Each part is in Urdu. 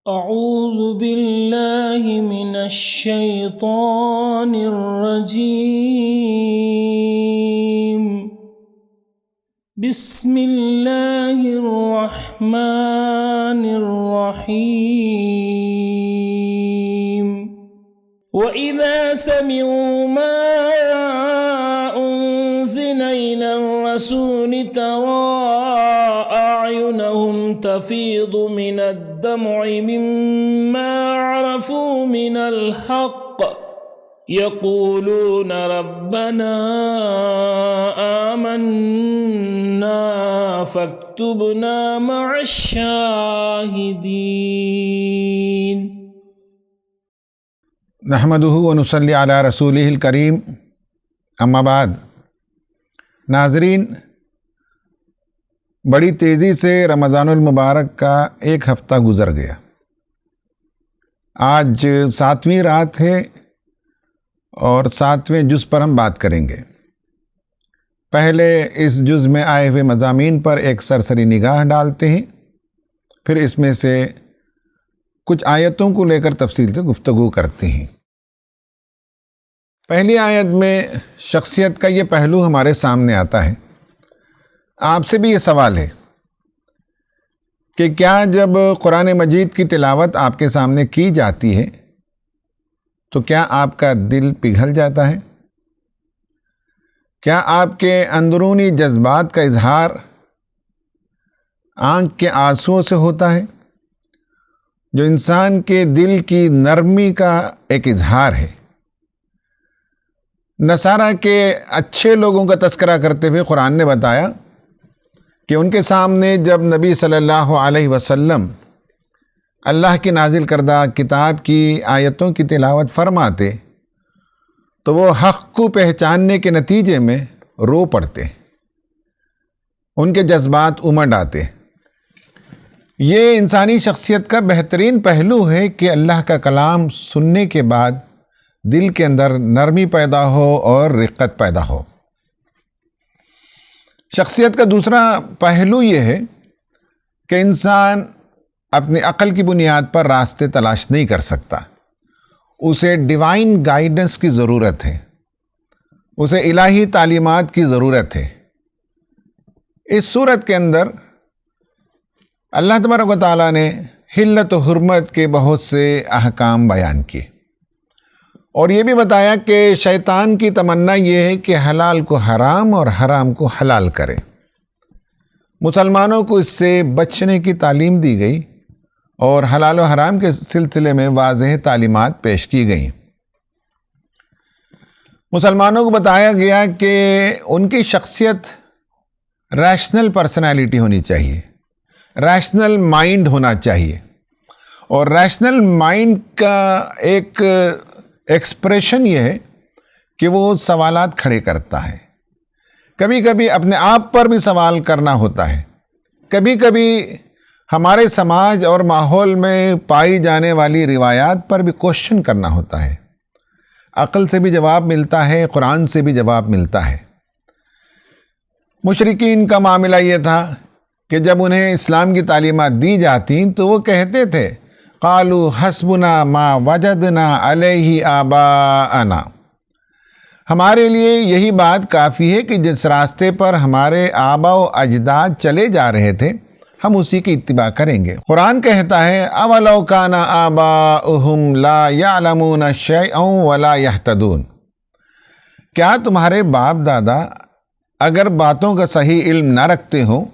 أعوذ بالله من الشيطان الرجيم. بسم الله الرحمن الرحيم. وإذا سمعوا ما أنزل إلى الرسول ترى أعينهم تفيض من الدمع مما عرفوا من الحق يقولون ربنا آمنا فاكتبنا مع الشاهدين. نحمده ونصلی علی رسولہ الکریم، اما بعد. ناظرین، بڑی تیزی سے رمضان المبارک کا ایک ہفتہ گزر گیا. آج 7ویں رات ہے اور 7ویں جز پر ہم بات کریں گے. پہلے اس جز میں آئے ہوئے مضامین پر ایک سرسری نگاہ ڈالتے ہیں، پھر اس میں سے کچھ آیتوں کو لے کر تفصیل سے گفتگو کرتے ہیں. پہلی آیت میں شخصیت کا یہ پہلو ہمارے سامنے آتا ہے. آپ سے بھی یہ سوال ہے کہ کیا جب قرآن مجید کی تلاوت آپ کے سامنے کی جاتی ہے تو کیا آپ کا دل پگھل جاتا ہے؟ کیا آپ کے اندرونی جذبات کا اظہار آنکھ کے آنسوؤں سے ہوتا ہے، جو انسان کے دل کی نرمی کا ایک اظہار ہے؟ نصارہ کے اچھے لوگوں کا تذکرہ کرتے ہوئے قرآن نے بتایا کہ ان کے سامنے جب نبی صلی اللہ علیہ وسلم اللہ کی نازل کردہ کتاب کی آیتوں کی تلاوت فرماتے تو وہ حق کو پہچاننے کے نتیجے میں رو پڑتے، ان کے جذبات امڈ آتے. یہ انسانی شخصیت کا بہترین پہلو ہے کہ اللہ کا کلام سننے کے بعد دل کے اندر نرمی پیدا ہو اور رقت پیدا ہو. شخصیت کا دوسرا پہلو یہ ہے کہ انسان اپنی عقل کی بنیاد پر راستے تلاش نہیں کر سکتا. اسے ڈیوائن گائیڈنس کی ضرورت ہے، اسے الہی تعلیمات کی ضرورت ہے. اس صورت کے اندر اللہ تبارک و تعالیٰ نے حلت و حرمت کے بہت سے احکام بیان کیے اور یہ بھی بتایا کہ شیطان کی تمنا یہ ہے کہ حلال کو حرام اور حرام کو حلال کرے. مسلمانوں کو اس سے بچنے کی تعلیم دی گئی اور حلال و حرام کے سلسلے میں واضح تعلیمات پیش کی گئیں. مسلمانوں کو بتایا گیا کہ ان کی شخصیت ریشنل پرسنالٹی ہونی چاہیے، ریشنل مائنڈ ہونا چاہیے، اور ریشنل مائنڈ کا ایک ایکسپریشن یہ ہے کہ وہ سوالات کھڑے کرتا ہے. کبھی کبھی اپنے آپ پر بھی سوال کرنا ہوتا ہے، کبھی کبھی ہمارے سماج اور ماحول میں پائی جانے والی روایات پر بھی کوشچن کرنا ہوتا ہے. عقل سے بھی جواب ملتا ہے، قرآن سے بھی جواب ملتا ہے. مشرکین کا معاملہ یہ تھا کہ جب انہیں اسلام کی تعلیمات دی جاتیں تو وہ کہتے تھے قالوا حسبنا ما وجدنا علیہ آباءنا، ہمارے لیے یہی بات کافی ہے کہ جس راستے پر ہمارے آبا و اجداد چلے جا رہے تھے ہم اسی کی اتباع کریں گے. قرآن کہتا ہے اولو کان آباؤہم لا یعلمون شیئا ولا یہتدون، کیا تمہارے باپ دادا اگر باتوں کا صحیح علم نہ رکھتے ہوں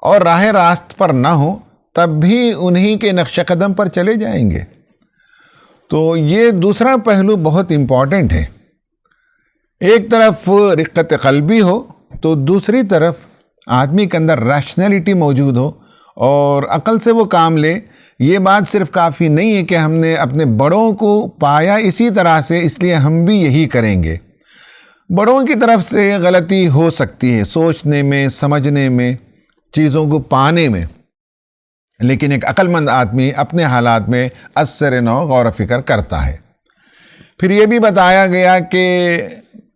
اور راہ راست پر نہ ہوں تب بھی انہی کے نقش قدم پر چلے جائیں گے؟ تو یہ دوسرا پہلو بہت امپورٹنٹ ہے. ایک طرف رقت قلبی ہو تو دوسری طرف آدمی کے اندر ریشنلٹی موجود ہو اور عقل سے وہ کام لے. یہ بات صرف کافی نہیں ہے کہ ہم نے اپنے بڑوں کو پایا اسی طرح سے اس لیے ہم بھی یہی کریں گے. بڑوں کی طرف سے غلطی ہو سکتی ہے سوچنے میں، سمجھنے میں، چیزوں کو پانے میں، لیکن ایک عقل مند آدمی اپنے حالات میں اثر نو غور و فکر کرتا ہے. پھر یہ بھی بتایا گیا کہ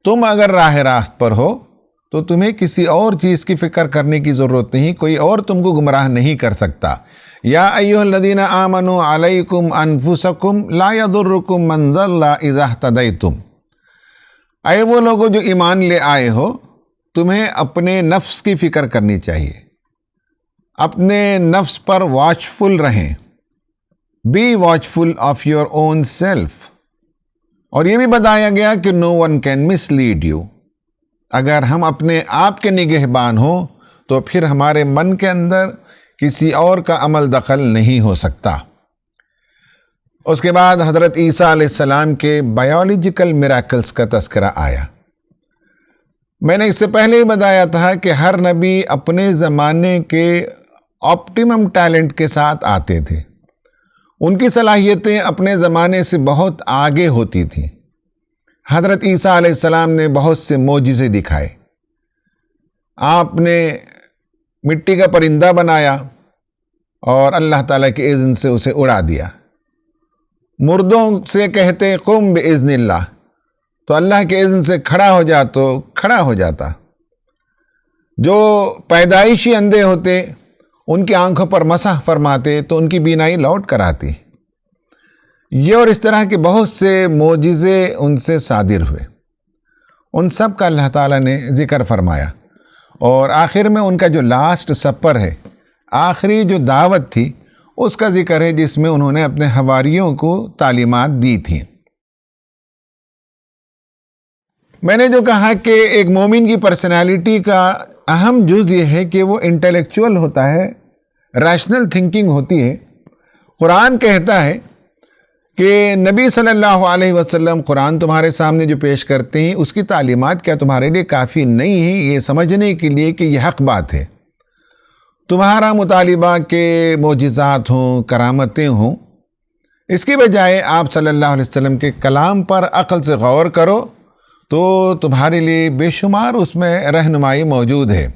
تم اگر راہ راست پر ہو تو تمہیں کسی اور چیز کی فکر کرنے کی ضرورت نہیں، کوئی اور تم کو گمراہ نہیں کر سکتا۔ یا ایھا الذین آمنوا علیکم انفسکم لا یضرکم من ضل اذا اہتدیتم، اے وہ لوگوں جو ایمان لے آئے ہو، تمہیں اپنے نفس کی فکر کرنی چاہیے، اپنے نفس پر واچفل رہیں، be watchful of your own self. اور یہ بھی بتایا گیا کہ no one can mislead you, اگر ہم اپنے آپ کے نگہبان ہوں تو پھر ہمارے من کے اندر کسی اور کا عمل دخل نہیں ہو سکتا۔ اس کے بعد حضرت عیسیٰ علیہ السلام کے بایولوجیکل میراکلز کا تذکرہ آیا۔ میں نے اس سے پہلے ہی بتایا تھا کہ ہر نبی اپنے زمانے کے آپٹیمم ٹیلنٹ کے ساتھ آتے تھے، ان کی صلاحیتیں اپنے زمانے سے بہت آگے ہوتی تھیں۔ حضرت عیسیٰ علیہ السلام نے بہت سے معجزے دکھائے، آپ نے مٹی کا پرندہ بنایا اور اللہ تعالیٰ کے اذن سے اسے اڑا دیا۔ مردوں سے کہتے قم باذن اللہ، تو اللہ کے اذن سے کھڑا ہو جا تو کھڑا ہو جاتا۔ جو پیدائشی اندھے ہوتے ان کی آنکھوں پر مسح فرماتے تو ان کی بینائی لوٹ کر آتی۔ یہ اور اس طرح کے بہت سے معجزے ان سے صادر ہوئے، ان سب کا اللہ تعالیٰ نے ذکر فرمایا۔ اور آخر میں ان کا جو لاسٹ سپر ہے، آخری جو دعوت تھی، اس کا ذکر ہے جس میں انہوں نے اپنے حواریوں کو تعلیمات دی تھیں۔ میں نے جو کہا کہ ایک مومن کی پرسنالٹی کا اہم جز یہ ہے کہ وہ انٹلیکچول ہوتا ہے، ریشنل تھنکنگ ہوتی ہے۔ قرآن کہتا ہے کہ نبی صلی اللہ علیہ وسلم قرآن تمہارے سامنے جو پیش کرتے ہیں اس کی تعلیمات کیا تمہارے لیے کافی نہیں ہیں یہ سمجھنے کے لیے کہ یہ حق بات ہے؟ تمہارا مطالبہ کہ معجزات ہوں، کرامتیں ہوں، اس کی بجائے آپ صلی اللہ علیہ وسلم کے کلام پر عقل سے غور کرو تو تمہارے لیے بے شمار اس میں رہنمائی موجود ہے۔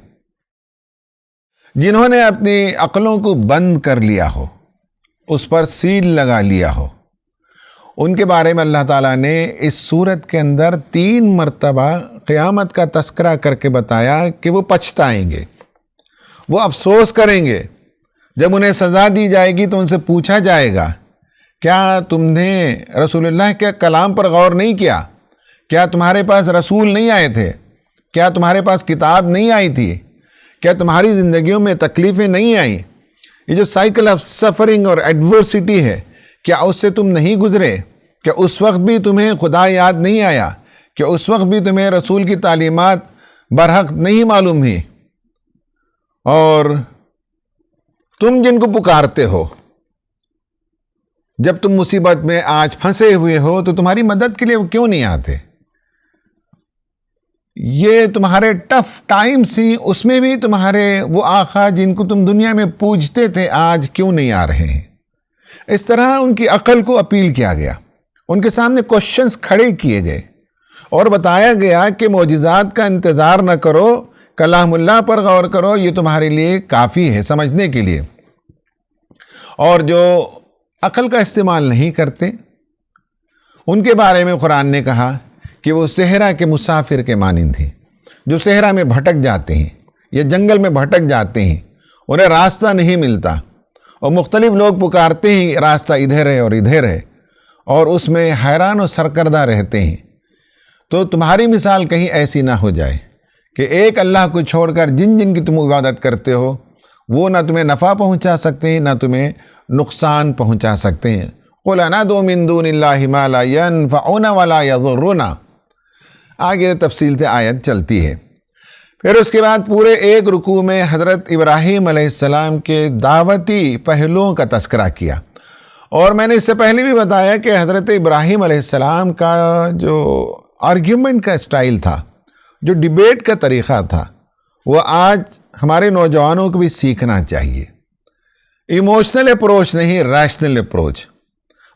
جنہوں نے اپنی عقلوں کو بند کر لیا ہو، اس پر سیل لگا لیا ہو، ان کے بارے میں اللہ تعالیٰ نے اس سورت کے اندر 3 مرتبہ قیامت کا تذکرہ کر کے بتایا کہ وہ پچھتائیں گے، وہ افسوس کریں گے۔ جب انہیں سزا دی جائے گی تو ان سے پوچھا جائے گا، کیا تم نے رسول اللہ کے کلام پر غور نہیں کیا؟ کیا تمہارے پاس رسول نہیں آئے تھے؟ کیا تمہارے پاس کتاب نہیں آئی تھی؟ کیا تمہاری زندگیوں میں تکلیفیں نہیں آئیں؟ یہ جو سائیکل آف سفرنگ اور ایڈورسٹی ہے، کیا اس سے تم نہیں گزرے؟ کیا اس وقت بھی تمہیں خدا یاد نہیں آیا؟ کیا اس وقت بھی تمہیں رسول کی تعلیمات برحق نہیں معلوم ہیں؟ اور تم جن کو پکارتے ہو، جب تم مصیبت میں آج پھنسے ہوئے ہو تو تمہاری مدد کے لیے وہ کیوں نہیں آتے؟ یہ تمہارے ٹف ٹائمز ہیں، اس میں بھی تمہارے وہ آقا جن کو تم دنیا میں پوجتے تھے آج کیوں نہیں آ رہے ہیں؟ اس طرح ان کی عقل کو اپیل کیا گیا، ان کے سامنے کوشچنز کھڑے کیے گئے اور بتایا گیا کہ معجزات کا انتظار نہ کرو، کلام اللہ پر غور کرو، یہ تمہارے لیے کافی ہے سمجھنے کے لیے۔ اور جو عقل کا استعمال نہیں کرتے ان کے بارے میں قرآن نے کہا کہ وہ صحرا کے مسافر کے مانند ہیں، جو صحرا میں بھٹک جاتے ہیں یا جنگل میں بھٹک جاتے ہیں، انہیں راستہ نہیں ملتا اور مختلف لوگ پکارتے ہیں راستہ ادھر ہے اور ادھر ہے، اور اس میں حیران و سرکردہ رہتے ہیں۔ تو تمہاری مثال کہیں ایسی نہ ہو جائے کہ ایک اللہ کو چھوڑ کر جن جن کی تم عبادت کرتے ہو وہ نہ تمہیں نفع پہنچا سکتے ہیں نہ تمہیں نقصان پہنچا سکتے ہیں۔ قُلْ أَنَدْعُو مِن دُونِ اللَّهِ مَا لَا يَنفَعُنَا وَلَا يَضُرُّنَا، آگے تفصیل سے آیت چلتی ہے۔ پھر اس کے بعد پورے ایک رکوع میں حضرت ابراہیم علیہ السلام کے دعوتی پہلوؤں کا تذکرہ کیا، اور میں نے اس سے پہلے بھی بتایا کہ حضرت ابراہیم علیہ السلام کا جو آرگیومنٹ کا اسٹائل تھا، جو ڈیبیٹ کا طریقہ تھا، وہ آج ہمارے نوجوانوں کو بھی سیکھنا چاہیے۔ ایموشنل اپروچ نہیں، ریشنل اپروچ،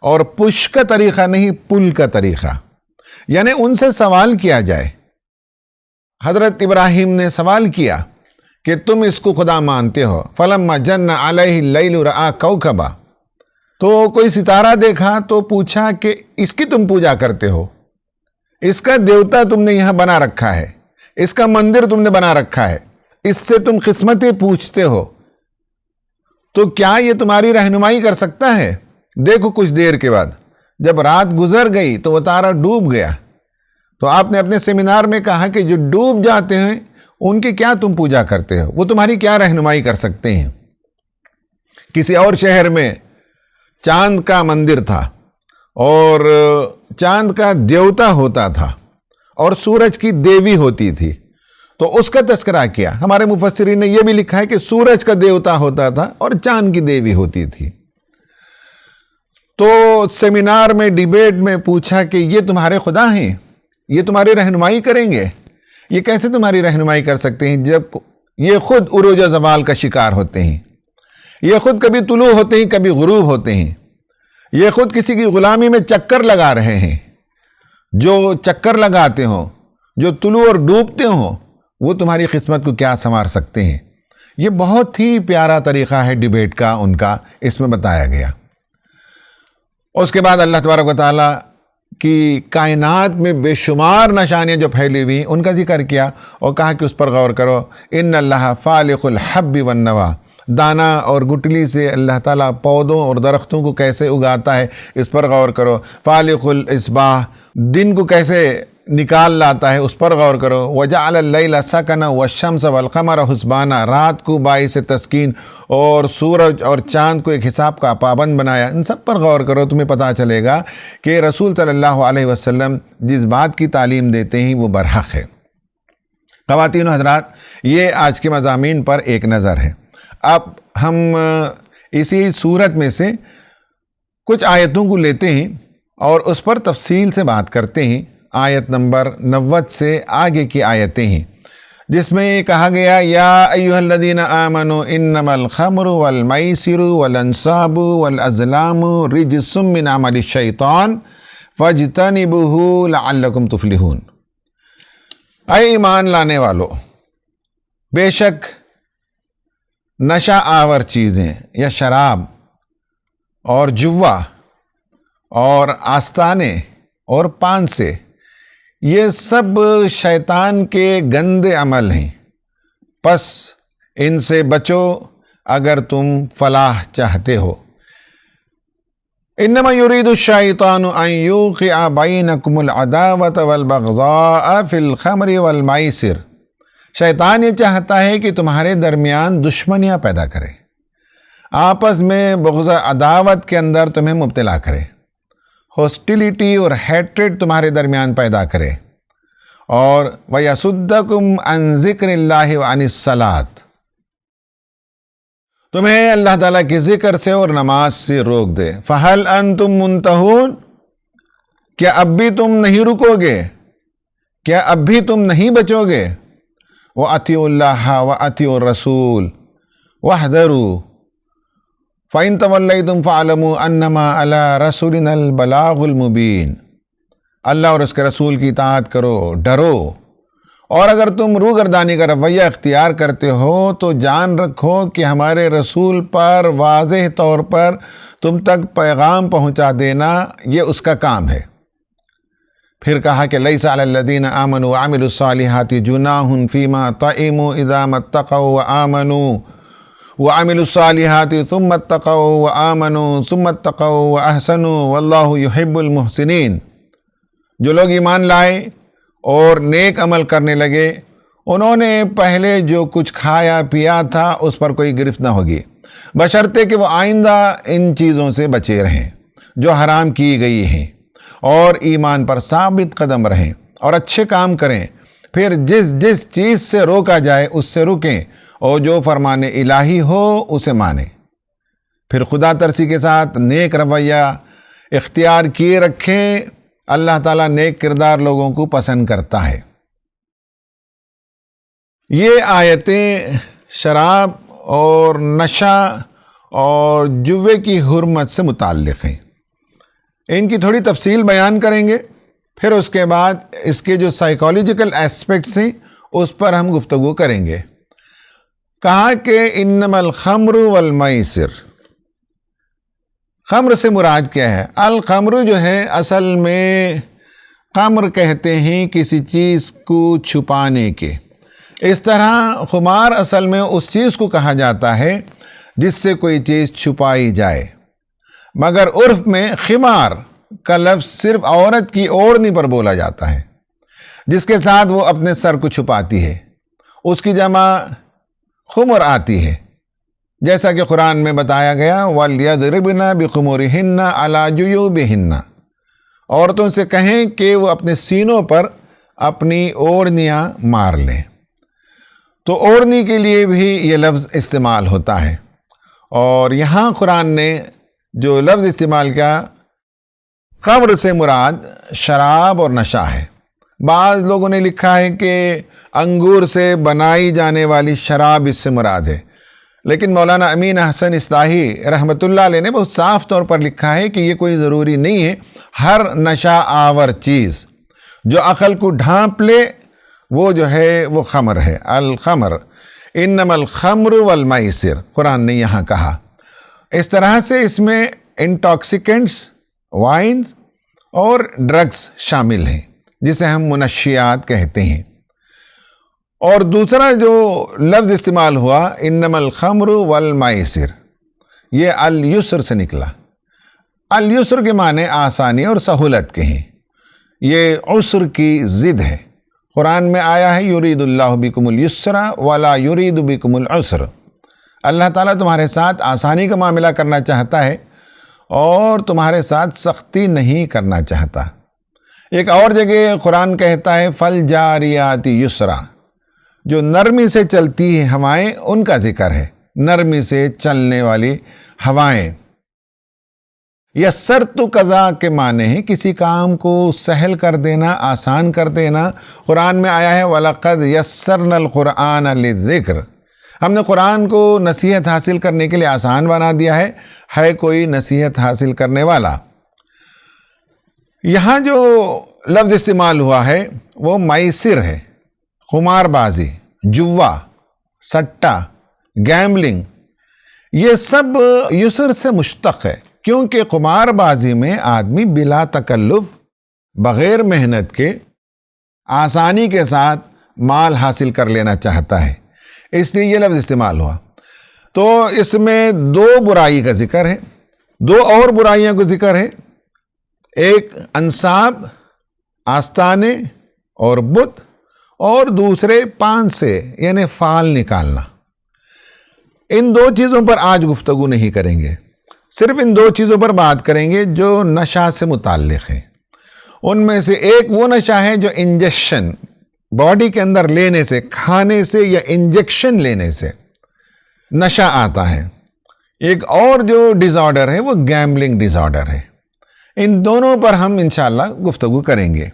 اور پش کا طریقہ نہیں، پل کا طریقہ، یعنی ان سے سوال کیا جائے۔ حضرت ابراہیم نے سوال کیا کہ تم اس کو خدا مانتے ہو، فلما جن علیہ اللیل رأى کوکبا، تو کوئی ستارہ دیکھا تو پوچھا کہ اس کی تم پوجا کرتے ہو، اس کا دیوتا تم نے یہاں بنا رکھا ہے، اس کا مندر تم نے بنا رکھا ہے، اس سے تم قسمتیں پوچھتے ہو، تو کیا یہ تمہاری رہنمائی کر سکتا ہے؟ دیکھو کچھ دیر کے بعد جب رات گزر گئی تو وہ تارا ڈوب گیا، تو آپ نے اپنے سیمینار میں کہا کہ جو ڈوب جاتے ہیں ان کی کیا تم پوجا کرتے ہو، وہ تمہاری کیا رہنمائی کر سکتے ہیں؟ کسی اور شہر میں چاند کا مندر تھا اور چاند کا دیوتا ہوتا تھا اور سورج کی دیوی ہوتی تھی، تو اس کا تذکرہ کیا۔ ہمارے مفسرین نے یہ بھی لکھا ہے کہ سورج کا دیوتا ہوتا تھا اور چاند کی دیوی ہوتی تھی۔ تو سیمینار میں ڈیبیٹ میں پوچھا کہ یہ تمہارے خدا ہیں، یہ تمہاری رہنمائی کریں گے؟ یہ کیسے تمہاری رہنمائی کر سکتے ہیں جب یہ خود عروج و زوال کا شکار ہوتے ہیں، یہ خود کبھی طلوع ہوتے ہیں کبھی غروب ہوتے ہیں، یہ خود کسی کی غلامی میں چکر لگا رہے ہیں۔ جو چکر لگاتے ہوں، جو طلوع اور ڈوبتے ہوں، وہ تمہاری قسمت کو کیا سنوار سکتے ہیں؟ یہ بہت ہی پیارا طریقہ ہے ڈیبیٹ کا ان کا، اس میں بتایا گیا۔ اس کے بعد اللہ تبارک و تعالیٰ کی کائنات میں بے شمار نشانیاں جو پھیلی ہوئی ان کا ذکر کیا اور کہا کہ اس پر غور کرو، ان اللہ فالق الحب والنوا، دانا اور گٹلی سے اللہ تعالیٰ پودوں اور درختوں کو کیسے اگاتا ہے، اس پر غور کرو۔ فالق الاصباح، دن کو کیسے نکال لاتا ہے، اس پر غور کرو۔ وجعل اللیل سکنا والشمس والقمر حسبانا، رات کو باعث تسکین اور سورج اور چاند کو ایک حساب کا پابند بنایا، ان سب پر غور کرو، تمہیں پتہ چلے گا کہ رسول صلی اللہ علیہ وسلم جس بات کی تعلیم دیتے ہیں وہ برحق ہے۔ خواتین و حضرات، یہ آج کے مضامین پر ایک نظر ہے۔ اب ہم اسی صورت میں سے کچھ آیتوں کو لیتے ہیں اور اس پر تفصیل سے بات کرتے ہیں۔ آیت نمبر 90 سے آگے کی آیتیں ہیں جس میں یہ کہا گیا، یا ایھا الذین آمنوا انما الخمر والمیسر والانصاب والازلام رجس من عمل الشیطان فاجتنبوہ لعلکم تفلحون۔ اے ایمان لانے والو، بے شک نشہ آور چیزیں یا شراب اور جوا اور آستانے اور پان سے، یہ سب شیطان کے گندے عمل ہیں، پس ان سے بچو اگر تم فلاح چاہتے ہو۔ انما یرید الشیطان ان یوقع بینکم العداوۃ والبغضاء فی الخمر والمیسر، شیطان یہ چاہتا ہے کہ تمہارے درمیان دشمنیاں پیدا کرے، آپس میں بغض عداوت کے اندر تمہیں مبتلا کرے، ہاسٹیلیٹی اور ہیٹریڈ تمہارے درمیان پیدا کرے، اور وَيَصُدَّكُمْ عَنْ ذِكْرِ اللَّهِ وَعَنِ الصَّلَاةِ، تمہیں اللہ تعالیٰ کے ذکر سے اور نماز سے روک دے۔ فَهَلْ أَنْتُمْ مُنْتَهُونَ، کیا اب بھی تم نہیں رکو گے، کیا اب بھی تم نہیں بچو گے؟ وَأَطِيعُوا اللَّهَ وَأَطِيعُوا الرَّسُولَ وَاحْذَرُوا فَإِن تَوَلَّيْتُمْ فَاعْلَمُوا أَنَّمَا عَلَىٰ رَسُولِنَا الْبَلَاغُ الْمُبِينُ، اللہ اور اس کے رسول کی اطاعت کرو، ڈرو، اور اگر تم روگردانی کا رویہ اختیار کرتے ہو تو جان رکھو کہ ہمارے رسول پر واضح طور پر تم تک پیغام پہنچا دینا یہ اس کا کام ہے۔ پھر کہا کہ لیس علی الذین آمنوا وعملوا الصالحات جناح فیما طعموا اذا ما اتقوا وآمنوا وعملوا الصالحات ثم اتقوا وآمنوا ثم اتقوا واحسنوا واللہ یحب المحسنین، جو لوگ ایمان لائے اور نیک عمل کرنے لگے، انہوں نے پہلے جو کچھ کھایا پیا تھا اس پر کوئی گرفت نہ ہوگی، بشرطے کہ وہ آئندہ ان چیزوں سے بچے رہیں جو حرام کی گئی ہیں، اور ایمان پر ثابت قدم رہیں اور اچھے کام کریں، پھر جس چیز سے روکا جائے اس سے رکیں، اور جو فرمان الہی ہو اسے مانیں، پھر خدا ترسی کے ساتھ نیک رویہ اختیار کیے رکھیں۔ اللہ تعالیٰ نیک کردار لوگوں کو پسند کرتا ہے۔ یہ آیتیں شراب اور نشہ اور جوے کی حرمت سے متعلق ہیں، ان کی تھوڑی تفصیل بیان کریں گے، پھر اس کے بعد اس کے جو سائیکالوجیکل ایسپیکٹس ہیں اس پر ہم گفتگو کریں گے۔ کہا کہ انما الخمر والمیسر، خمر سے مراد کیا ہے؟ الخمر جو ہے اصل میں خمر کہتے ہیں کسی چیز کو چھپانے کے۔ اس طرح خمار اصل میں اس چیز کو کہا جاتا ہے جس سے کوئی چیز چھپائی جائے، مگر عرف میں خمار کا لفظ صرف عورت کی اوڑھنی پر بولا جاتا ہے جس کے ساتھ وہ اپنے سر کو چھپاتی ہے، اس کی جمع خمر آتی ہے، جیسا کہ قرآن میں بتایا گیا وَلْيَضْرِبْنَ بِخُمُرِهِنَّ عَلَى جُيُوبِهِنَّ، عورتوں سے کہیں کہ وہ اپنے سینوں پر اپنی اوڑھنیاں مار لیں۔ تو اوڑھنی کے لیے بھی یہ لفظ استعمال ہوتا ہے، اور یہاں قرآن نے جو لفظ استعمال کیا، خمر سے مراد شراب اور نشہ ہے۔ بعض لوگوں نے لکھا ہے کہ انگور سے بنائی جانے والی شراب اس سے مراد ہے، لیکن مولانا امین احسن اصلاحی رحمۃ اللہ علیہ نے بہت صاف طور پر لکھا ہے کہ یہ کوئی ضروری نہیں ہے۔ ہر نشہ آور چیز جو عقل کو ڈھانپ لے وہ جو ہے وہ خمر ہے۔ الخمر انما الخمر والمیسر، قرآن نے یہاں کہا۔ اس طرح سے اس میں انٹاکسیکینٹس، وائنز اور ڈرگس شامل ہیں جسے ہم منشیات کہتے ہیں۔ اور دوسرا جو لفظ استعمال ہوا انما الخمر والمیسر، یہ الیسر سے نکلا۔ الیسر کے معنی آسانی اور سہولت کے ہیں، یہ عسر کی ضد ہے۔ قرآن میں آیا ہے یرید اللہ بکم الیسر ولا یرید بکم العسر، اللہ تعالیٰ تمہارے ساتھ آسانی کا معاملہ کرنا چاہتا ہے اور تمہارے ساتھ سختی نہیں کرنا چاہتا۔ ایک اور جگہ قرآن کہتا ہے فالجاریات یسرا، جو نرمی سے چلتی ہیں ہوائیں ان کا ذکر ہے، نرمی سے چلنے والی ہوائیں۔ یسرت قضا کے معنی ہیں کسی کام کو سہل کر دینا، آسان کر دینا۔ قرآن میں آیا ہے وَلَقَدْ يَسَّرْنَا الْقُرْآنَ لِلذِّكْرِ، ہم نے قرآن کو نصیحت حاصل کرنے کے لیے آسان بنا دیا ہے کوئی نصیحت حاصل کرنے والا۔ یہاں جو لفظ استعمال ہوا ہے وہ میسر ہے، خمار بازی، جوا، سٹا، گیملنگ، یہ سب یسر سے مشتق ہے، کیونکہ قمار بازی میں آدمی بلا تکلف، بغیر محنت کے، آسانی کے ساتھ مال حاصل کر لینا چاہتا ہے، اس لیے یہ لفظ استعمال ہوا۔ تو اس میں دو برائی کا ذکر ہے، دو اور برائیوں کا ذکر ہے، ایک انصاب، آستانے اور بت، اور دوسرے پان سے یعنی فال نکالنا۔ ان دو چیزوں پر آج گفتگو نہیں کریں گے، صرف ان دو چیزوں پر بات کریں گے جو نشہ سے متعلق ہیں۔ ان میں سے ایک وہ نشہ ہے جو انجیکشن باڈی کے اندر لینے سے، کھانے سے یا انجیکشن لینے سے نشہ آتا ہے۔ ایک اور جو ڈیز آرڈر ہے وہ گیملنگ ڈیز آرڈر ہے۔ ان دونوں پر ہم انشاءاللہ گفتگو کریں گے۔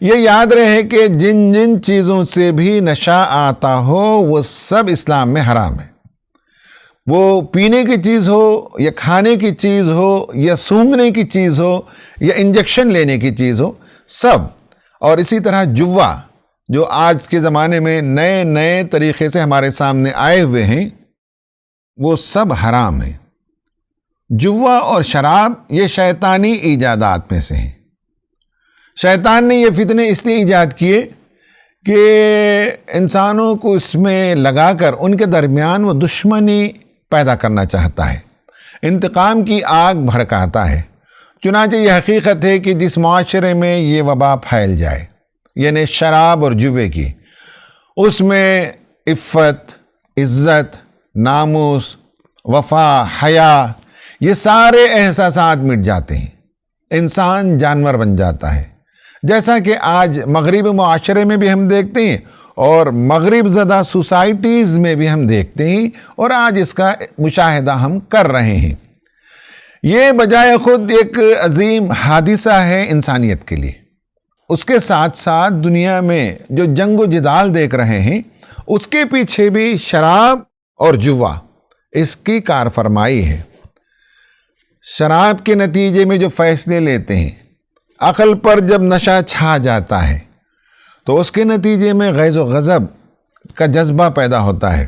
یہ یاد رہے کہ جن جن چیزوں سے بھی نشہ آتا ہو وہ سب اسلام میں حرام ہے، وہ پینے کی چیز ہو یا کھانے کی چیز ہو یا سونگھنے کی چیز ہو یا انجیکشن لینے کی چیز ہو، سب۔ اور اسی طرح جوا جو آج کے زمانے میں نئے نئے طریقے سے ہمارے سامنے آئے ہوئے ہیں، وہ سب حرام ہیں۔ جوا اور شراب یہ شیطانی ایجادات میں سے ہیں۔ شیطان نے یہ فتنے اس لیے ایجاد کیے کہ انسانوں کو اس میں لگا کر ان کے درمیان وہ دشمنی پیدا کرنا چاہتا ہے، انتقام کی آگ بھڑکاتا ہے۔ چنانچہ یہ حقیقت ہے کہ جس معاشرے میں یہ وبا پھیل جائے، یعنی شراب اور جوے کی، اس میں عفت، عزت، ناموس، وفا، حیا، یہ سارے احساسات مٹ جاتے ہیں، انسان جانور بن جاتا ہے، جیسا کہ آج مغربی معاشرے میں بھی ہم دیکھتے ہیں اور مغرب زدہ سوسائٹیز میں بھی ہم دیکھتے ہیں، اور آج اس کا مشاہدہ ہم کر رہے ہیں۔ یہ بجائے خود ایک عظیم حادثہ ہے انسانیت کے لیے، اس کے ساتھ ساتھ دنیا میں جو جنگ و جدال دیکھ رہے ہیں اس کے پیچھے بھی شراب اور جوا اس کی کارفرمائی ہے۔ شراب کے نتیجے میں جو فیصلے لیتے ہیں، عقل پر جب نشہ چھا جاتا ہے تو اس کے نتیجے میں غیظ و غضب کا جذبہ پیدا ہوتا ہے،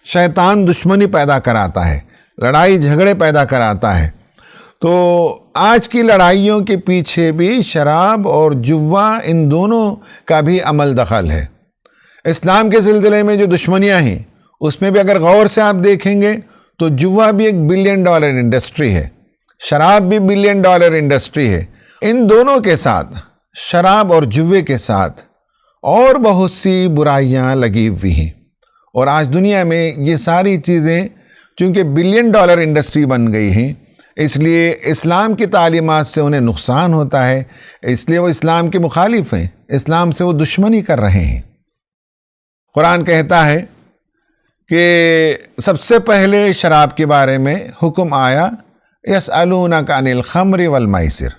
شیطان دشمنی پیدا کراتا ہے، لڑائی جھگڑے پیدا کراتا ہے، تو آج کی لڑائیوں کے پیچھے بھی شراب اور جوا ان دونوں کا بھی عمل دخل ہے۔ اسلام کے سلسلے میں جو دشمنیاں ہیں اس میں بھی اگر غور سے آپ دیکھیں گے تو جوا بھی ایک $1 بلین انڈسٹری ہے، شراب بھی $1 بلین انڈسٹری ہے۔ ان دونوں کے ساتھ، شراب اور جوے کے ساتھ اور بہت سی برائیاں لگی ہوئی ہیں، اور آج دنیا میں یہ ساری چیزیں چونکہ $1 بلین انڈسٹری بن گئی ہیں، اس لیے اسلام کی تعلیمات سے انہیں نقصان ہوتا ہے، اس لیے وہ اسلام کے مخالف ہیں، اسلام سے وہ دشمنی کر رہے ہیں۔ قرآن کہتا ہے کہ سب سے پہلے شراب کے بارے میں حکم آیا، یسألونک عن الخمر والمیسر،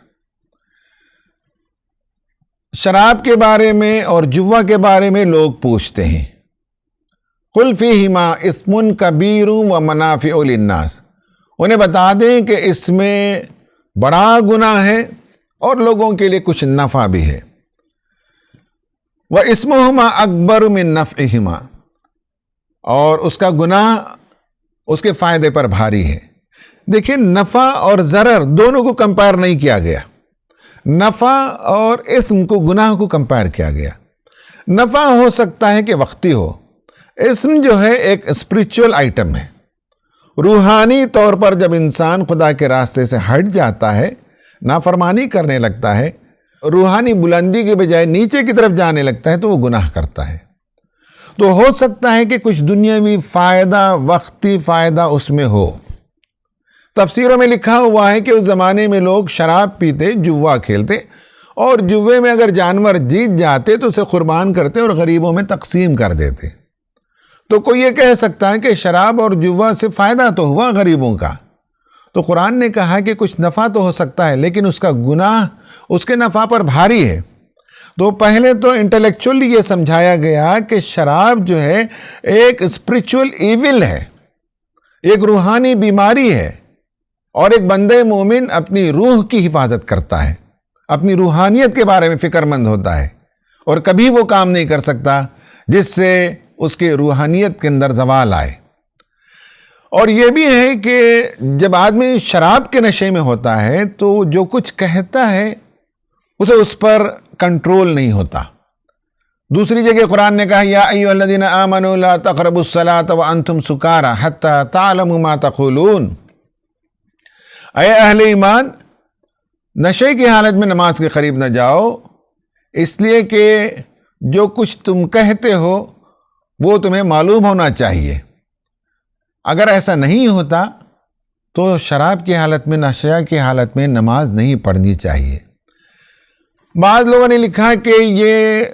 شراب کے بارے میں اور جوا کے بارے میں لوگ پوچھتے ہیں۔ قل فیہما اثم کبیر ومنافع للناس، انہیں بتا دیں کہ اس میں بڑا گناہ ہے اور لوگوں کے لیے کچھ نفع بھی ہے۔ وَإِسْمُهُمَا أَكْبَرُ مِن نَفْعِهِمَا، اور اس کا گناہ اس کے فائدے پر بھاری ہے۔ دیکھیں، نفع اور ضرر دونوں کو کمپیئر نہیں کیا گیا، نفع اور اسم کو، گناہ کو کمپیئر کیا گیا۔ نفع ہو سکتا ہے کہ وقتی ہو، اسم جو ہے ایک اسپریچول آئٹم ہے۔ روحانی طور پر جب انسان خدا کے راستے سے ہٹ جاتا ہے، نافرمانی کرنے لگتا ہے، روحانی بلندی کے بجائے نیچے کی طرف جانے لگتا ہے، تو وہ گناہ کرتا ہے۔ تو ہو سکتا ہے کہ کچھ دنیاوی فائدہ، وقتی فائدہ اس میں ہو۔ تفسیروں میں لکھا ہوا ہے کہ اس زمانے میں لوگ شراب پیتے، جوا کھیلتے، اور جوے میں اگر جانور جیت جاتے تو اسے قربان کرتے اور غریبوں میں تقسیم کر دیتے۔ تو کوئی یہ کہہ سکتا ہے کہ شراب اور جوا سے فائدہ تو ہوا غریبوں کا، تو قرآن نے کہا کہ کچھ نفع تو ہو سکتا ہے، لیکن اس کا گناہ اس کے نفع پر بھاری ہے۔ تو پہلے تو انٹلیکچولی یہ سمجھایا گیا کہ شراب جو ہے ایک اسپریچول ایول ہے، ایک روحانی بیماری ہے، اور ایک بندے مومن اپنی روح کی حفاظت کرتا ہے، اپنی روحانیت کے بارے میں فکر مند ہوتا ہے، اور کبھی وہ کام نہیں کر سکتا جس سے اس کے روحانیت کے اندر زوال آئے۔ اور یہ بھی ہے کہ جب آدمی شراب کے نشے میں ہوتا ہے تو جو کچھ کہتا ہے اسے اس پر کنٹرول نہیں ہوتا۔ دوسری جگہ قرآن نے کہا، یا ایھا الذین آمنوا لا تقربوا الصلاۃ وانتم سکارى حتی تعلموا ما تقولون، اے اہل ایمان، نشے کی حالت میں نماز کے قریب نہ جاؤ، اس لیے کہ جو کچھ تم کہتے ہو وہ تمہیں معلوم ہونا چاہیے۔ اگر ایسا نہیں ہوتا تو شراب کی حالت میں، نشہ کی حالت میں نماز نہیں پڑھنی چاہیے۔ بعض لوگوں نے لکھا کہ یہ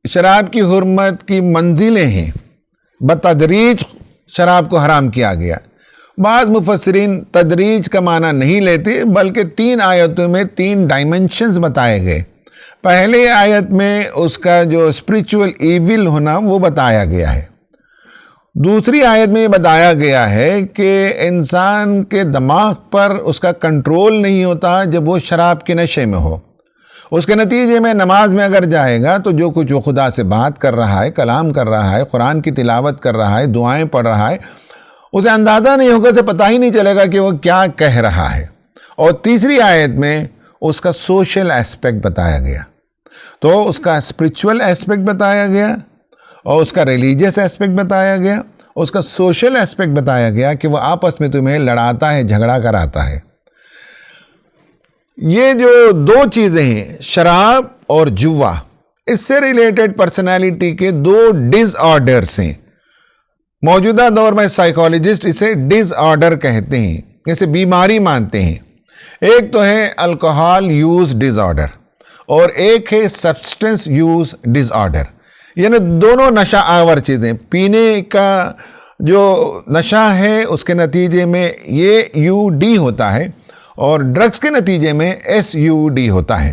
شراب کی حرمت کی منزلیں ہیں، بتدریج شراب کو حرام کیا گیا۔ بعض مفسرین تدریج کا معنی نہیں لیتے، بلکہ 3 آیتوں میں 3 ڈائمنشنز بتائے گئے۔ پہلے آیت میں اس کا جو اسپریچول ایول ہونا وہ بتایا گیا ہے۔ دوسری آیت میں یہ بتایا گیا ہے کہ انسان کے دماغ پر اس کا کنٹرول نہیں ہوتا جب وہ شراب کے نشے میں ہو۔ اس کے نتیجے میں نماز میں اگر جائے گا تو جو کچھ وہ خدا سے بات کر رہا ہے، کلام کر رہا ہے، قرآن کی تلاوت کر رہا ہے، دعائیں پڑھ رہا ہے، اسے اندازہ نہیں ہوگا، اسے پتہ ہی نہیں چلے گا کہ وہ کیا کہہ رہا ہے۔ اور تیسری آیت میں اس کا سوشل ایسپیکٹ بتایا گیا، تو اس کا اسپریچول ایسپیکٹ بتایا گیا، اور اس کا ریلیجیس ایسپیکٹ بتایا گیا، اس کا سوشل ایسپیکٹ بتایا گیا کہ وہ آپس میں تمہیں لڑاتا ہے، جھگڑا کراتا ہے۔ یہ جو 2 چیزیں ہیں، شراب اور جوا، اس سے ریلیٹڈ پرسنالٹی کے 2 ڈس آرڈرز ہیں۔ موجودہ دور میں سائیکالوجسٹ اسے ڈس آرڈر کہتے ہیں، اسے بیماری مانتے ہیں۔ ایک تو ہے الکوہول یوز ڈس آرڈر، اور ایک ہے سبسٹنس یوز ڈس آرڈر، یعنی دونوں نشہ آور چیزیں۔ پینے کا جو نشہ ہے اس کے نتیجے میں یہ UD ہوتا ہے، اور ڈرگز کے نتیجے میں SUD ہوتا ہے۔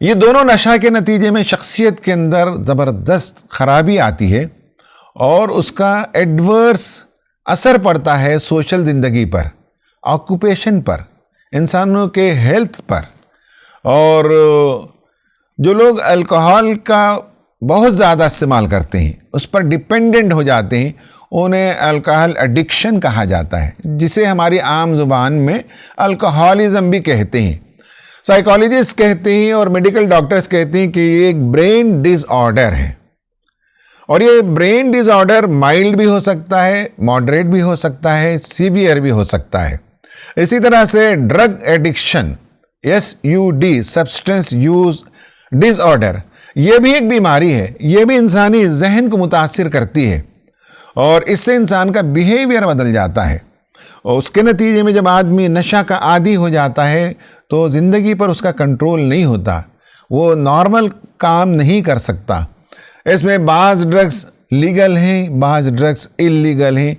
یہ دونوں نشہ کے نتیجے میں شخصیت کے اندر زبردست خرابی آتی ہے، اور اس کا ایڈورس اثر پڑتا ہے سوشل زندگی پر، آکوپیشن پر، انسانوں کے ہیلتھ پر۔ اور جو لوگ الکوہول کا بہت زیادہ استعمال کرتے ہیں، اس پر ڈیپینڈنٹ ہو جاتے ہیں، انہیں الکحل ایڈکشن کہا جاتا ہے، جسے ہماری عام زبان میں الکحالزم بھی کہتے ہیں۔ سائیکالوجسٹ کہتے ہیں اور میڈیکل ڈاکٹرز کہتے ہیں کہ یہ ایک برین ڈس آرڈر ہے، اور یہ برین ڈس آرڈر مائلڈ بھی ہو سکتا ہے، ماڈریٹ بھی ہو سکتا ہے، سیویئر بھی ہو سکتا ہے۔ اسی طرح سے drug addiction SUD substance use disorder, یہ بھی ایک بیماری ہے، یہ بھی انسانی ذہن کو متاثر کرتی ہے، اور اس سے انسان کا بیہیویئر بدل جاتا ہے، اور اس کے نتیجے میں جب آدمی نشہ کا عادی ہو جاتا ہے تو زندگی پر اس کا کنٹرول نہیں ہوتا، وہ نارمل کام نہیں کر سکتا۔ اس میں بعض ڈرگز لیگل ہیں، بعض ڈرگز اللیگل ہیں،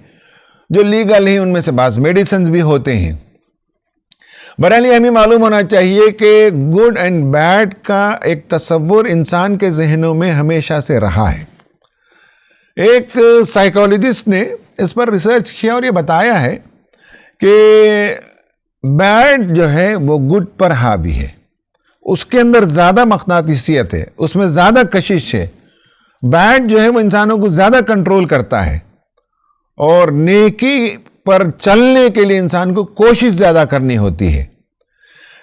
جو لیگل ہیں ان میں سے بعض میڈیسنز بھی ہوتے ہیں۔ بہرحال ہمیں معلوم ہونا چاہیے کہ گڈ اینڈ بیڈ کا ایک تصور انسان کے ذہنوں میں ہمیشہ سے رہا ہے۔ ایک سائیکالوجسٹ نے اس پر ریسرچ کیا اور یہ بتایا ہے کہ بیڈ جو ہے وہ گڈ پر حاوی ہے، اس کے اندر زیادہ مقناطیسیت ہے، اس میں زیادہ کشش ہے۔ بیڈ جو ہے وہ انسانوں کو زیادہ کنٹرول کرتا ہے، اور نیکی پر چلنے کے لیے انسان کو کوشش زیادہ کرنی ہوتی ہے۔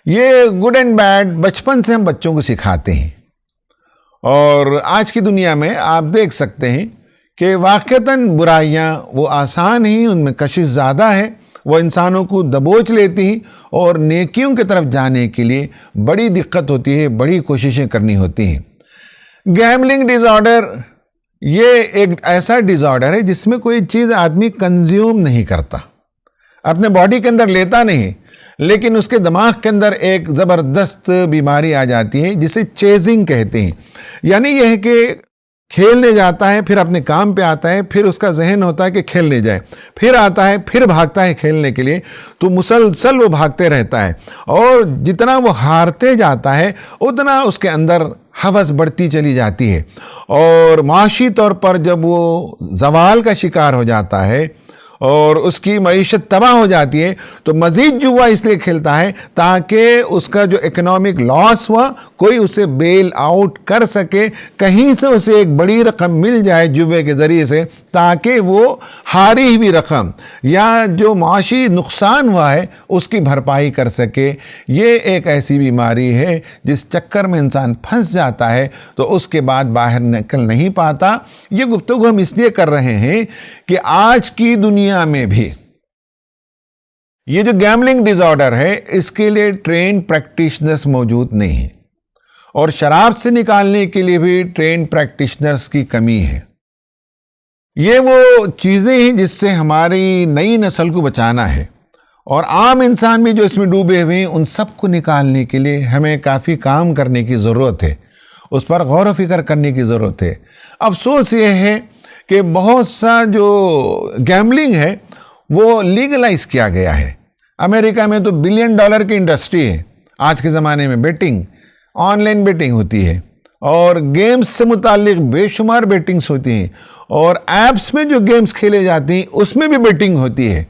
یہ گڈ اینڈ بیڈ بچپن سے ہم بچوں کو سکھاتے ہیں، اور آج کی دنیا میں آپ دیکھ سکتے ہیں کہ واقعتاً برائیاں وہ آسان ہیں، ان میں کشش زیادہ ہے، وہ انسانوں کو دبوچ لیتی ہیں، اور نیکیوں کی طرف جانے کے لیے بڑی دقت ہوتی ہے، بڑی کوششیں کرنی ہوتی ہیں۔ گیملنگ ڈس آرڈر یہ ایک ایسا ڈس آرڈر ہے جس میں کوئی چیز آدمی کنزیوم نہیں کرتا، اپنے باڈی کے اندر لیتا نہیں، لیکن اس کے دماغ کے اندر ایک زبردست بیماری آ جاتی ہے جسے چیزنگ کہتے ہیں۔ یعنی یہ ہے کہ کھیلنے جاتا ہے، پھر اپنے کام پہ آتا ہے، پھر اس کا ذہن ہوتا ہے کہ کھیلنے جائے، پھر آتا ہے، پھر بھاگتا ہے کھیلنے کے لیے، تو مسلسل وہ بھاگتے رہتا ہے، اور جتنا وہ ہارتے جاتا ہے اتنا اس کے اندر ہوس بڑھتی چلی جاتی ہے، اور معاشی طور پر جب وہ زوال کا شکار ہو جاتا ہے اور اس کی معیشت تباہ ہو جاتی ہے تو مزید جوا اس لیے کھیلتا ہے تاکہ اس کا جو اکنامک لاس ہوا کوئی اسے بیل آؤٹ کر سکے، کہیں سے اسے ایک بڑی رقم مل جائے جوے کے ذریعے سے، تاکہ وہ ہاری ہوئی رقم یا جو معاشی نقصان ہوا ہے اس کی بھرپائی کر سکے۔ یہ ایک ایسی بیماری ہے جس چکر میں انسان پھنس جاتا ہے تو اس کے بعد باہر نکل نہیں پاتا۔ یہ گفتگو ہم اس لیے کر رہے ہیں کہ آج کی دنیا میں بھی یہ جو گیملنگ ڈس آرڈر ہے اس کے لیے ٹرین پریکٹیشنرز موجود نہیں ہیں، اور شراب سے نکالنے کے لیے بھی ٹرین پریکٹیشنرز کی کمی ہے۔ یہ وہ چیزیں ہیں جس سے ہماری نئی نسل کو بچانا ہے، اور عام انسان بھی جو اس میں ڈوبے ہوئے ہیں ان سب کو نکالنے کے لیے ہمیں کافی کام کرنے کی ضرورت ہے، اس پر غور و فکر کرنے کی ضرورت ہے۔ افسوس یہ ہے کہ بہت سا جو گیملنگ ہے وہ لیگلائز کیا گیا ہے۔ امریکہ میں تو $1 بلین کی انڈسٹری ہے آج کے زمانے میں، بیٹنگ، آن لائن بیٹنگ ہوتی ہے، اور گیمز سے متعلق بے شمار بیٹنگز ہوتی ہیں، اور ایپس میں جو گیمز کھیلے جاتی ہیں اس میں بھی بیٹنگ ہوتی ہے،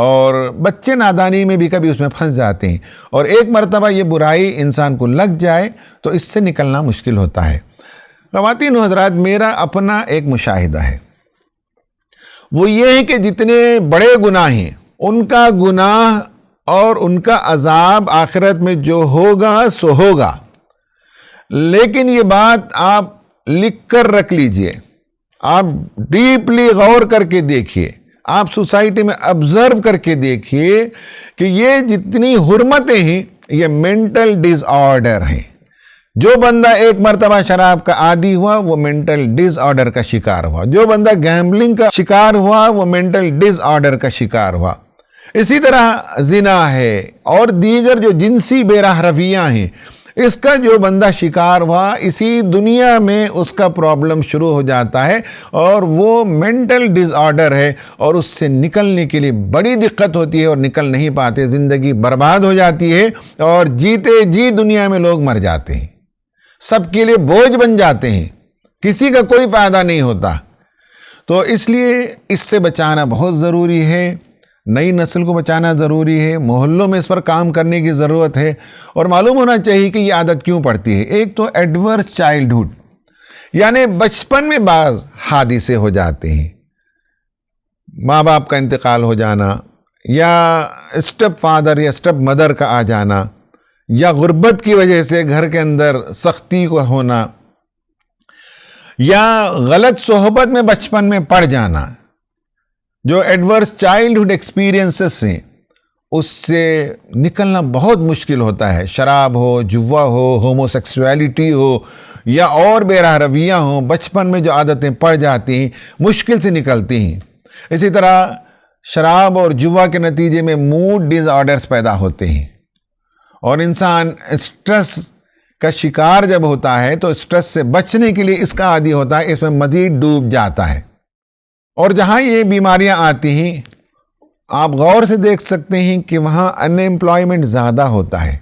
اور بچے نادانی میں بھی کبھی اس میں پھنس جاتے ہیں، اور ایک مرتبہ یہ برائی انسان کو لگ جائے تو اس سے نکلنا مشکل ہوتا ہے۔ خواتین و حضرات، میرا اپنا ایک مشاہدہ ہے، وہ یہ ہے کہ جتنے بڑے گناہ ہیں ان کا گناہ اور ان کا عذاب آخرت میں جو ہوگا سو ہوگا، لیکن یہ بات آپ لکھ کر رکھ لیجئے، آپ ڈیپلی غور کر کے دیکھیے، آپ سوسائٹی میں آبزرو کر کے دیکھیے کہ یہ جتنی حرمتیں ہیں یہ مینٹل ڈس آرڈر ہیں۔ جو بندہ ایک مرتبہ شراب کا عادی ہوا وہ مینٹل ڈس آرڈر کا شکار ہوا، جو بندہ گیمبلنگ کا شکار ہوا وہ مینٹل ڈس آرڈر کا شکار ہوا۔ اسی طرح زنا ہے اور دیگر جو جنسی بے راہ رویاں ہیں، اس کا جو بندہ شکار ہوا اسی دنیا میں اس کا پرابلم شروع ہو جاتا ہے، اور وہ مینٹل ڈس آرڈر ہے، اور اس سے نکلنے کے لیے بڑی دقت ہوتی ہے اور نکل نہیں پاتے، زندگی برباد ہو جاتی ہے، اور جیتے جی دنیا میں لوگ مر جاتے ہیں، سب کے لیے بوجھ بن جاتے ہیں، کسی کا کوئی فائدہ نہیں ہوتا۔ تو اس لیے اس سے بچانا بہت ضروری ہے، نئی نسل کو بچانا ضروری ہے، محلوں میں اس پر کام کرنے کی ضرورت ہے، اور معلوم ہونا چاہیے کہ یہ عادت کیوں پڑتی ہے۔ ایک تو ایڈورس چائلڈہڈ، یعنی بچپن میں بعض حادثے ہو جاتے ہیں، ماں باپ کا انتقال ہو جانا، یا اسٹیپ فادر یا اسٹیپ مدر کا آ جانا، یا غربت کی وجہ سے گھر کے اندر سختی کو ہونا، یا غلط صحبت میں بچپن میں پڑ جانا، جو ایڈورس چائلڈہڈ ایکسپیرینسز ہیں اس سے نکلنا بہت مشکل ہوتا ہے. شراب ہو، جوا ہو، ہومو سیکسویلٹی ہو، یا اور بے راہ رویہ ہوں، بچپن میں جو عادتیں پڑ جاتی ہیں مشکل سے نکلتی ہیں. اسی طرح شراب اور جوا کے نتیجے میں موڈ ڈس آرڈرز پیدا ہوتے ہیں، اور انسان اسٹریس کا شکار جب ہوتا ہے تو اسٹریس سے بچنے کے لیے اس کا عادی ہوتا ہے، اس میں مزید ڈوب جاتا ہے. اور جہاں یہ بیماریاں آتی ہیں آپ غور سے دیکھ سکتے ہیں کہ وہاں ان ایمپلائمنٹ زیادہ ہوتا ہے،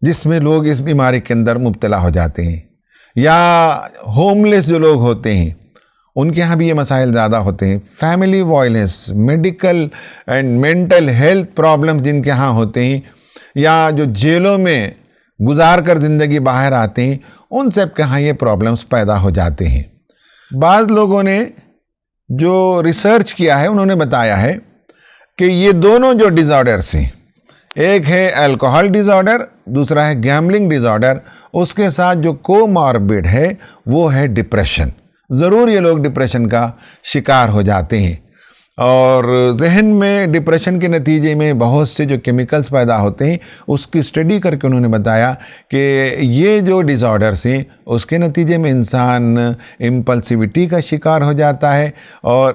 جس میں لوگ اس بیماری کے اندر مبتلا ہو جاتے ہیں. یا ہوم لیس جو لوگ ہوتے ہیں ان کے ہاں بھی یہ مسائل زیادہ ہوتے ہیں. Family violence, medical and mental health problem جن کے ہاں ہوتے ہیں، یا جو جیلوں میں گزار کر زندگی باہر آتے ہیں، ان سب کے ہاں یہ پرابلمز پیدا ہو جاتے ہیں. بعض لوگوں نے جو ریسرچ کیا ہے انہوں نے بتایا ہے کہ یہ دونوں جو ڈس آرڈرز ہیں، ایک ہے الکوہل ڈس آرڈر، دوسرا ہے گیمبلنگ ڈس آرڈر، اس کے ساتھ جو کوماربڈ ہے وہ ہے ڈپریشن. ضرور یہ لوگ ڈپریشن کا شکار ہو جاتے ہیں، اور ذہن میں ڈپریشن کے نتیجے میں بہت سے جو کیمیکلز پیدا ہوتے ہیں اس کی اسٹڈی کر کے انہوں نے بتایا کہ یہ جو ڈس آرڈرز ہیں اس کے نتیجے میں انسان امپلسیوٹی کا شکار ہو جاتا ہے، اور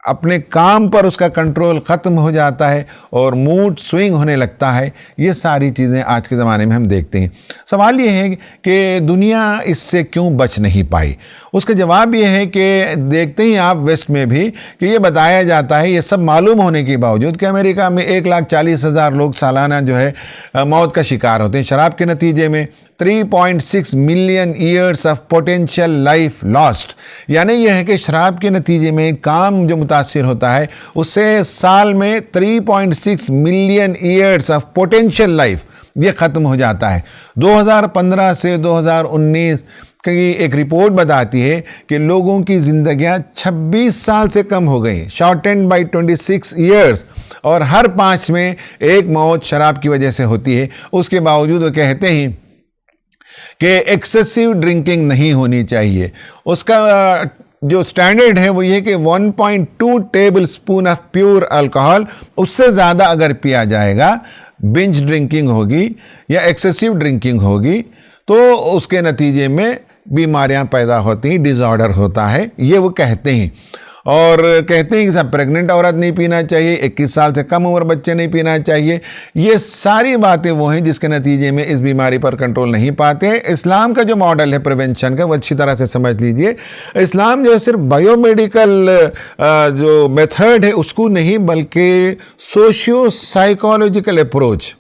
اپنے کام پر اس کا کنٹرول ختم ہو جاتا ہے، اور موڈ سوئنگ ہونے لگتا ہے. یہ ساری چیزیں آج کے زمانے میں ہم دیکھتے ہیں. سوال یہ ہے کہ دنیا اس سے کیوں بچ نہیں پائی؟ اس کا جواب یہ ہے کہ دیکھتے ہیں آپ ویسٹ میں بھی کہ یہ بتایا جاتا ہے، یہ سب معلوم ہونے کے باوجود، کہ امریکہ میں 1,40,000 لوگ سالانہ جو ہے موت کا شکار ہوتے ہیں شراب کے نتیجے میں. 3.6 million years of potential life last, یعنی یہ ہے کہ شراب کے نتیجے میں کام جو متاثر ہوتا ہے اس سے سال میں 3.6 million years of potential life یہ ختم ہو جاتا ہے. 2015 سے 2019 کی ایک رپورٹ بتاتی ہے کہ لوگوں کی زندگیاں 26 سال سے کم ہو گئی، شارٹنڈ بائی 26 ایئرس، اور ہر 5 میں ایک موت شراب کی وجہ سے ہوتی ہے. اس کے باوجود وہ کہتے ہیں کہ ایکسیسیو ڈرنکنگ نہیں ہونی چاہیے. اس کا جو سٹینڈرڈ ہے وہ یہ کہ 1.2 tablespoon of pure alcohol, اس سے زیادہ اگر پیا جائے گا، بنج ڈرنکنگ ہوگی یا ایکسیسیو ڈرنکنگ ہوگی، تو اس کے نتیجے میں بیماریاں پیدا ہوتی ہیں، ڈس آرڈر ہوتا ہے، یہ وہ کہتے ہیں. اور کہتے ہیں کہ سب پریگننٹ عورت نہیں پینا چاہیے، 21 سال سے کم عمر بچے نہیں پینا چاہیے. یہ ساری باتیں وہ ہیں جس کے نتیجے میں اس بیماری پر کنٹرول نہیں پاتے. اسلام کا جو ماڈل ہے پریونشن کا وہ اچھی طرح سے سمجھ لیجئے. اسلام جو ہے صرف بایو میڈیکل جو میتھڈ ہے اس کو نہیں، بلکہ سوشیو سائیکالوجیکل اپروچ،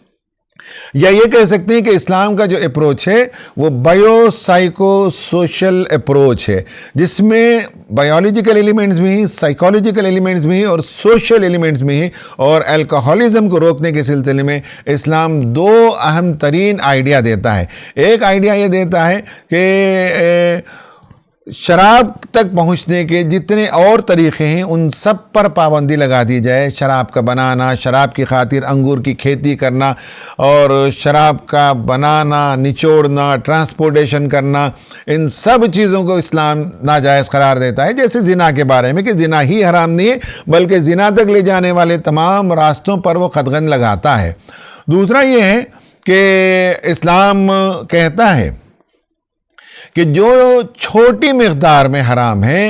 یا یہ کہہ سکتے ہیں کہ اسلام کا جو اپروچ ہے وہ بایو سائیکو سوشل اپروچ ہے، جس میں بایولوجیکل ایلیمنٹس بھی ہیں، سائیکالوجیکل ایلیمنٹس بھی ہیں، اور سوشل ایلیمنٹس بھی ہیں. اور الکوہولزم کو روکنے کے سلسلے میں اسلام 2 اہم ترین آئیڈیا دیتا ہے. ایک آئیڈیا یہ دیتا ہے کہ شراب تک پہنچنے کے جتنے اور طریقے ہیں ان سب پر پابندی لگا دی جائے. شراب کا بنانا، شراب کی خاطر انگور کی کھیتی کرنا، اور شراب کا بنانا، نچوڑنا، ٹرانسپورٹیشن کرنا، ان سب چیزوں کو اسلام ناجائز قرار دیتا ہے. جیسے زنا کے بارے میں کہ زنا ہی حرام نہیں ہے، بلکہ زنا تک لے جانے والے تمام راستوں پر وہ قدغن لگاتا ہے. دوسرا یہ ہے کہ اسلام کہتا ہے کہ جو چھوٹی مقدار میں حرام ہے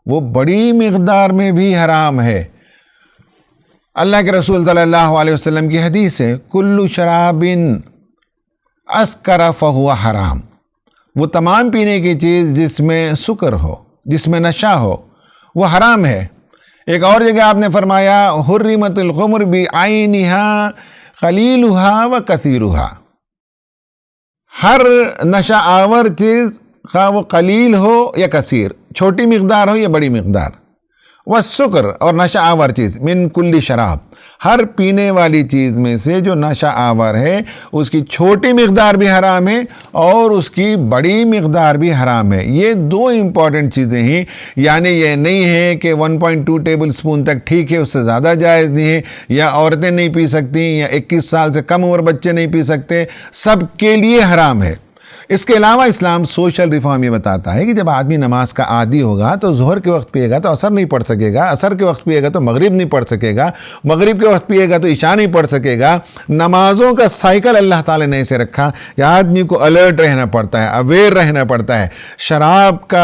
وہ بڑی مقدار میں بھی حرام ہے. اللہ کے رسول صلی اللہ علیہ وسلم کی حدیث ہے، کل شراب اسکر فہو حرام. وہ تمام پینے کی چیز جس میں سکر ہو، جس میں نشہ ہو، وہ حرام ہے. ایک اور جگہ آپ نے فرمایا، حرمت الخمر بعینہا قلیلہا و کثیرہا. ہر نشہ آور چیز، خواہ وہ قلیل ہو یا کثیر، چھوٹی مقدار ہو یا بڑی مقدار، والسکر، اور نشہ آور چیز، من کل شراب، ہر پینے والی چیز میں سے جو نشہ آور ہے اس کی چھوٹی مقدار بھی حرام ہے اور اس کی بڑی مقدار بھی حرام ہے. یہ دو امپورٹنٹ چیزیں ہیں. یعنی یہ نہیں ہے کہ 1.2 ٹیبل سپون تک ٹھیک ہے، اس سے زیادہ جائز نہیں ہے، یا عورتیں نہیں پی سکتی، یا 21 سال سے کم عمر بچے نہیں پی سکتے، سب کے لیے حرام ہے. اس کے علاوہ اسلام سوشل ریفارم یہ بتاتا ہے کہ جب آدمی نماز کا عادی ہوگا تو ظہر کے وقت پیے گا تو عصر نہیں پڑھ سکے گا، عصر کے وقت پیے گا تو مغرب نہیں پڑھ سکے گا، مغرب کے وقت پیے گا تو عشاء نہیں پڑھ سکے گا. نمازوں کا سائیکل اللہ تعالیٰ نے ایسے رکھا کہ آدمی کو الرٹ رہنا پڑتا ہے، اویئر رہنا پڑتا ہے. شراب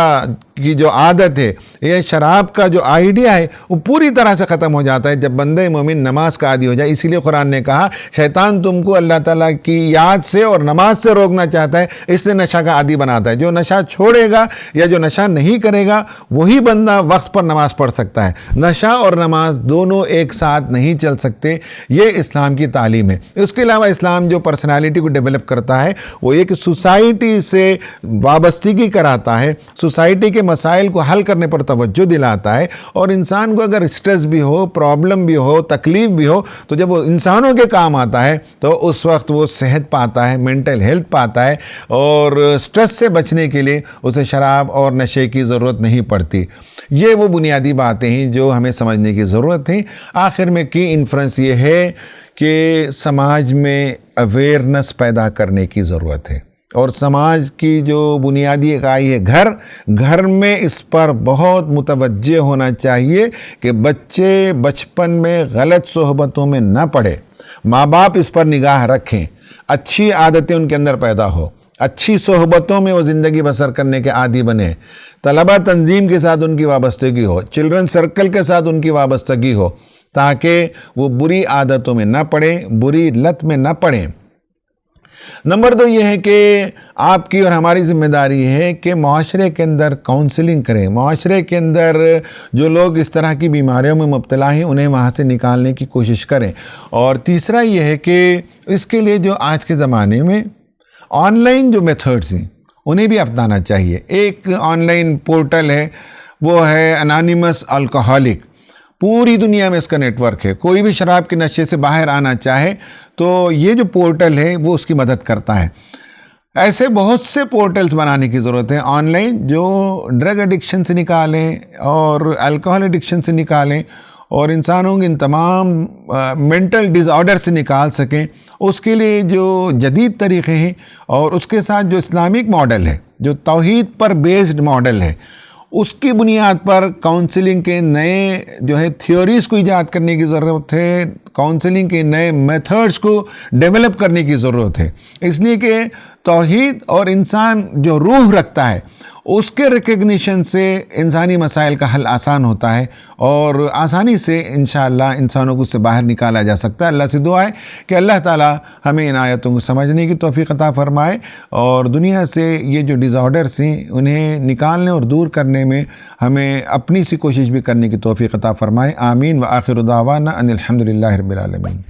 کی جو عادت ہے، یہ شراب کا جو آئیڈیا ہے وہ پوری طرح سے ختم ہو جاتا ہے جب بندہ مومن نماز کا عادی ہو جائے. اسی لیے قرآن نے کہا شیطان تم کو اللہ تعالیٰ کی یاد سے اور نماز سے روکنا چاہتا ہے، اس سے نشہ کا عادی بناتا ہے. جو نشہ چھوڑے گا یا جو نشہ نہیں کرے گا وہی بندہ وقت پر نماز پڑھ سکتا ہے. نشہ اور نماز دونوں ایک ساتھ نہیں چل سکتے. یہ اسلام کی تعلیم ہے. اس کے علاوہ اسلام جو پرسنالٹی کو ڈیولپ کرتا ہے وہ ایک سوسائٹی سے وابستگی کراتا ہے، سوسائٹی کے مسائل کو حل کرنے پر توجہ دلاتا ہے. اور انسان کو اگر اسٹریس بھی ہو، پرابلم بھی ہو، تکلیف بھی ہو تو جب وہ انسانوں کے کام آتا ہے تو اس وقت وہ صحت پاتا ہے، مینٹل ہیلتھ پاتا ہے، اور اسٹریس سے بچنے کے لیے اسے شراب اور نشے کی ضرورت نہیں پڑتی. یہ وہ بنیادی باتیں ہیں جو ہمیں سمجھنے کی ضرورت ہے. آخر میں کی انفرنس یہ ہے کہ سماج میں اویئرنس پیدا کرنے کی ضرورت ہے، اور سماج کی جو بنیادی اکائی ہے گھر میں اس پر بہت متوجہ ہونا چاہیے کہ بچے بچپن میں غلط صحبتوں میں نہ پڑے. ماں باپ اس پر نگاہ رکھیں، اچھی عادتیں ان کے اندر پیدا ہو، اچھی صحبتوں میں وہ زندگی بسر کرنے کے عادی بنے. طلبہ تنظیم کے ساتھ ان کی وابستگی ہو، چلڈرن سرکل کے ساتھ ان کی وابستگی ہو، تاکہ وہ بری عادتوں میں نہ پڑیں، بری لت میں نہ پڑیں. نمبر 2 یہ ہے کہ آپ کی اور ہماری ذمہ داری ہے کہ معاشرے کے اندر کاؤنسلنگ کریں. معاشرے کے اندر جو لوگ اس طرح کی بیماریوں میں مبتلا ہیں انہیں وہاں سے نکالنے کی کوشش کریں. اور تیسرا یہ ہے کہ اس کے لیے جو آج کے زمانے میں آن لائن جو میتھڈز ہیں انہیں بھی اپنانا چاہیے. ایک آن لائن پورٹل ہے، وہ ہے انانیمس الکوہولک. پوری دنیا میں اس کا نیٹ ورک ہے. کوئی بھی شراب کے نشے سے باہر آنا چاہے تو یہ جو پورٹل ہے وہ اس کی مدد کرتا ہے. ایسے بہت سے پورٹلز بنانے کی ضرورت ہے آن لائن جو ڈرگ ایڈکشن سے نکالیں اور الکوہل ایڈکشن سے نکالیں اور انسانوں کے ان تمام مینٹل ڈس آرڈر سے نکال سکیں. اس کے لیے جو جدید طریقے ہیں اور اس کے ساتھ جو اسلامک ماڈل ہے، جو توحید پر بیسڈ ماڈل ہے، اس کی بنیاد پر کاؤنسلنگ کے نئے جو ہے تھیوریز کو ایجاد کرنے کی ضرورت ہے، کاؤنسلنگ کے نئے میتھڈز کو ڈیولپ کرنے کی ضرورت ہے. اس لیے کہ توحید اور انسان جو روح رکھتا ہے اس کے ریکگنیشن سے انسانی مسائل کا حل آسان ہوتا ہے اور آسانی سے انشاءاللہ انسانوں کو اس سے باہر نکالا جا سکتا ہے. اللہ سے دعا ہے کہ اللہ تعالی ہمیں ان آیتوں کو سمجھنے کی توفیق عطا فرمائے اور دنیا سے یہ جو ڈیز آرڈرز ہیں انہیں نکالنے اور دور کرنے میں ہمیں اپنی سی کوشش بھی کرنے کی توفیق عطا فرمائے. آمین. وآخر دعوانا ان الحمدللہ رب العالمین.